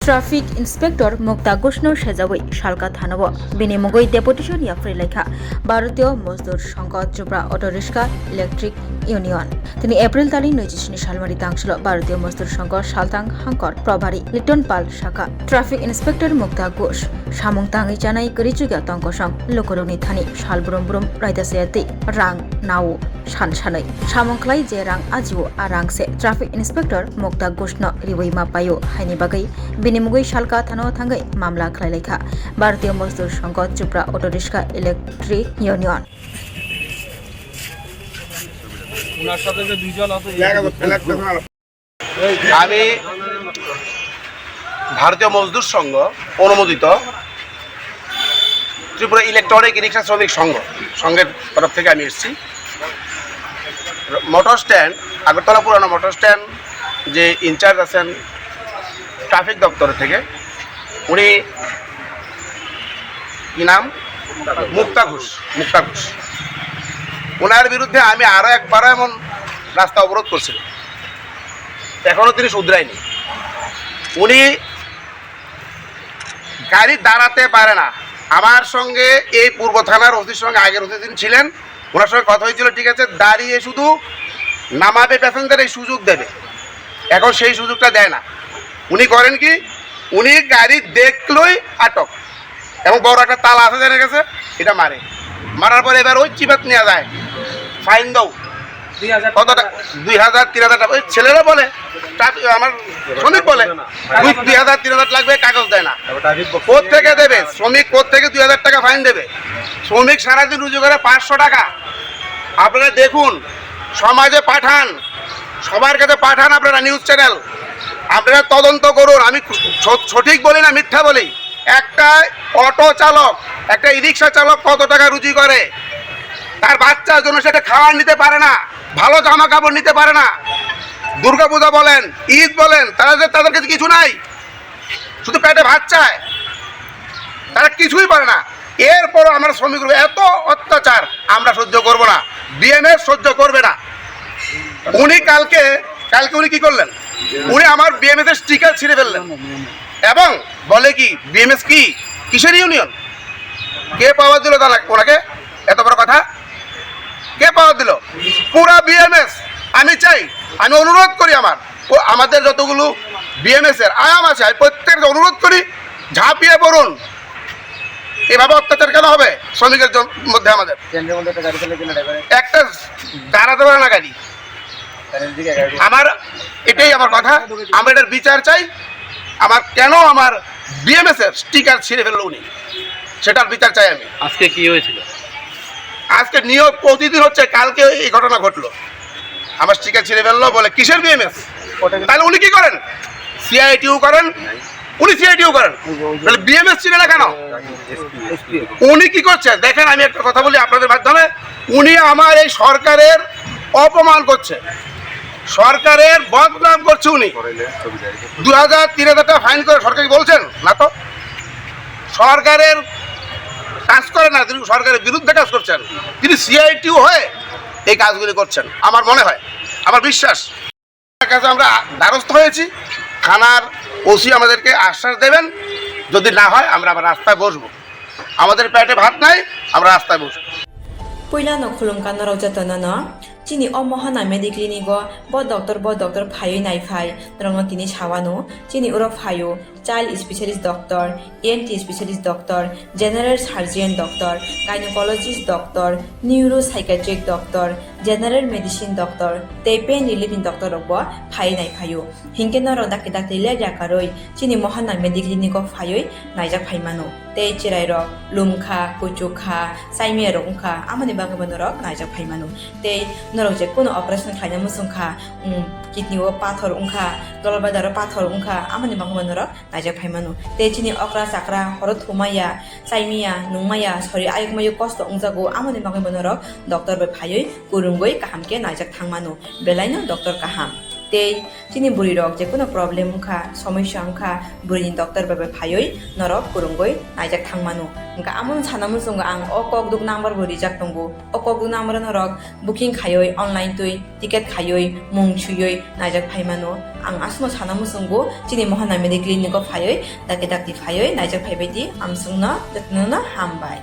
Traffic inspector मुक्ता गुष्ण सेजावै शालका थानव बिनिमगै deputation याफ्रेलेखा भारतीय मजदूर संघ त्रिपुरा अटो रिक्शा इलेक्ट्रिक ইউনিয়ন তিনি এপ্রিল তারিখ 20 সালমারি তাংছিল ভারতীয় মজদুর সংঘ সালতাং হাঙ্কর প্রভারী লিটন পাল শাখা ট্রাফিক ইন্সপেক্টর মুক্তা ঘোষ সামং তাঙি জানাই করিচুগা তংকসং লোকরনি থানি সালব্রম ব্রম রাইদাসেতি রাং নাও সানসাनै সামংख्लाय जे रां आजिओ आ रांसे ट्राफिक इन्सपेक्टर मुक्ता घोषन रिवैमा पायो हाइनि बागै बिनिमुगै शालका थानो थांगै मामला खालायलेखा भारतीय मजदूर संघ त्रिपुरा अटो रिक्शा इलेक्ट्रिक ইউনিয়ন আমি ভারতীয় মজদুর সংঘ অনুমোদিত ত্রিপুরা ইলেকট্রনিক রিক্সা শ্রমিক সংঘের তরফ থেকে আমি এসেছি। মোটর স্ট্যান্ড আগরতলা পুরানো মোটর স্ট্যান্ড যে ইনচার্জ আছেন ট্রাফিক দপ্তর থেকে, উনি কি নাম মুক্তা ঘোষ ওনার বিরুদ্ধে আমি আরও একবারও এমন রাস্তা অবরোধ করছিলাম, এখনও তিনি শুধরায়নি। উনি গাড়ি দাঁড়াতে পারে না। আমার সঙ্গে এই পূর্ব থানার ওসির সঙ্গে আগের ওসি দিন ছিলেন, ওনার সঙ্গে কথা হয়েছিল, ঠিক আছে দাঁড়িয়ে শুধু নামাবে প্যাসেঞ্জার এই সুযোগ দেবে, এখন সেই সুযোগটা দেয় না। উনি করেন কি, উনি গাড়ি দেখলই আটক এবং বড় একটা তালা আছে জেনে গেছে, এটা মারার পরে এবার ওই চিপাত নেওয়া যায়, ফাইন দাও কত টাকা, 2000 3000 টাকা। ওই ছেলেরা বলে, আমার শ্রমিক বলে 2000 3000 লাগবে, কাগজ দেয় না। কোত্থেকে দেবে শ্রমিক, কোত্থেকে 2000 টাকা ফাইন দেবে? শ্রমিক সারাদিন রুজু করে 500 টাকা। আপনারা দেখুন, সমাজে পাঠান, সবার কাছে পাঠান, আপনারা নিউজ চ্যানেল, আপনারা তদন্ত করুন। আমি সঠিক বলি না মিথ্যা বলি? একটা অটো চালক, একটা ই রিক্সা চালক কত টাকা রুজি করে? তার বাচ্চার জন্য সেটা খাবার নিতে পারে না, ভালো জামা কাপড় নিতে পারে না। দুর্গাপূজা বলেন, ঈদ বলেন, তাদের কাছে কিছু নাই, শুধু পেটে ভাত চায়, তারা কিছুই পারে না। এরপরও আমরা শ্রমিকরা এত অত্যাচার আমরা সহ্য করব না, বিএমএস সহ্য করবে না। উনি কালকে উনি কি করলেন, উনি আমার বিএমএস এর স্টিকার ছিঁড়ে ফেললেন এবং বলে কি বিএমএস কি কিসের ইউনিয়ন, কে পাওয়ার দিল ওনাকে? এত বড় কথা কে পাওয়ার দিল? পুরা বিএমএস। আমি চাই, আমি অনুরোধ করি, আমাদের যতগুলো বিএমএস এর আয়াম আছে, আমি প্রত্যেককে অনুরোধ করি ঝাঁপিয়ে পড়ুন। এভাবে অত্যাচার কেন হবে শ্রমিকের মধ্যে? আমাদের একটা দাঁড়াতে পারে না গাড়ি। এটাই আমার কথা, আমরা এটার বিচার চাই। কেন আমার বিএমএস এর স্টিকার ছিঁড়ে ফেললো উনি, সেটার বিচার চাই আমি। আজকে কি হয়েছিল? আজকে নিয়োগ প্রতিদিন হচ্ছে, কালকে এই ঘটনা ঘটলো, আমার স্টিকার ছিঁড়ে ফেললো বলে কিসের বিএমএস? তাহলে উনি কি করেন? সিআইটিউ করেন, উনি সিআইটিউ করেন, তাহলে বিএমএস ছিঁড়ে না কেন? উনি কি করছেন দেখেন, আমি একটা কথা বলি আপনাদের মাধ্যমে, উনি আমার এই সরকারের অপমান করছে, সরকারের বদনাম করছে। উনি 2000 3000 টাকা ফাইন করে সরকারকে বলছেন না, তো সরকারের কাজ করে না, তিনি সরকারের বিরুদ্ধে কাজ করছেন, তিনি সিআইটিউ হয়ে এই কাজগুলি করছেন। আমার মনে হয়, আমার বিশ্বাস, কাছে আমরা দ্বারস্থ হয়েছি, থানার ওসি আমাদেরকে আশ্বাস দেবেন, যদি না হয় আমরা আবার রাস্তায় বসবো। আমাদের পেটে ভাত নাই, আমরা রাস্তায় বসবো। পয়লা নখলুমকা নরজাতনা চিনি অমহানা মেডিক্লিনিক ব ডক্টর ফাই নাইফাই রং তিনি সাওয়ানো চিনি উর ফাইও child specialist doctor, ENT specialist doctor, general surgeon doctor, gynaecologist doctor, neuro psychiatric doctor, general medicine doctor, তে পেন রিলিফিং ডক্টর রব ফাই নাইফাইও হিংকে নর ডাকে ডাকে লেজাকারই চিনি মহানা মেডিক্লিনিক ফাইই নাইজা ফাইমানো তে চিরাই রক লুমখা কুচুখা সাইমিয়া রংখা আমানি বাগবন রক নাইজা ফাইমানো তে নরক যে কোনো অপারেশন খাইনা মুসুংখা কিডনিও পাথর উংখা গলবাদার পাথর উংখা আমানি বাগবন রক নাইজা ফাইমানো তে চিনি অকরা চাকরা হর থুমাইয়া সাইমিয়া নুমাইয়া সরি আয়ুকমায়ু কষ্ট উংজাগো আমানি বাগবন রক ডক্টর বে ফাইই কুরুঙ্গই কাহামকে নাইজা থাংমানো বেলাইনো doctor কাহাম tei chini buri rok je কোনো problem ongkha সমস্যা ongkha burini doctor babe phaioi norok kurungoi naijak thangmanu engka amon sanamu songo ang o kok duk number bo rijak tongo o kok duk number norok booking khaioi online tui ticket khaioi mung chuyoi naijak phaimano ang asmo sanamu songo chini mohana medical clinic o phaioi dake dakti phaioi naijak phaibai di amsungna jatnona hambai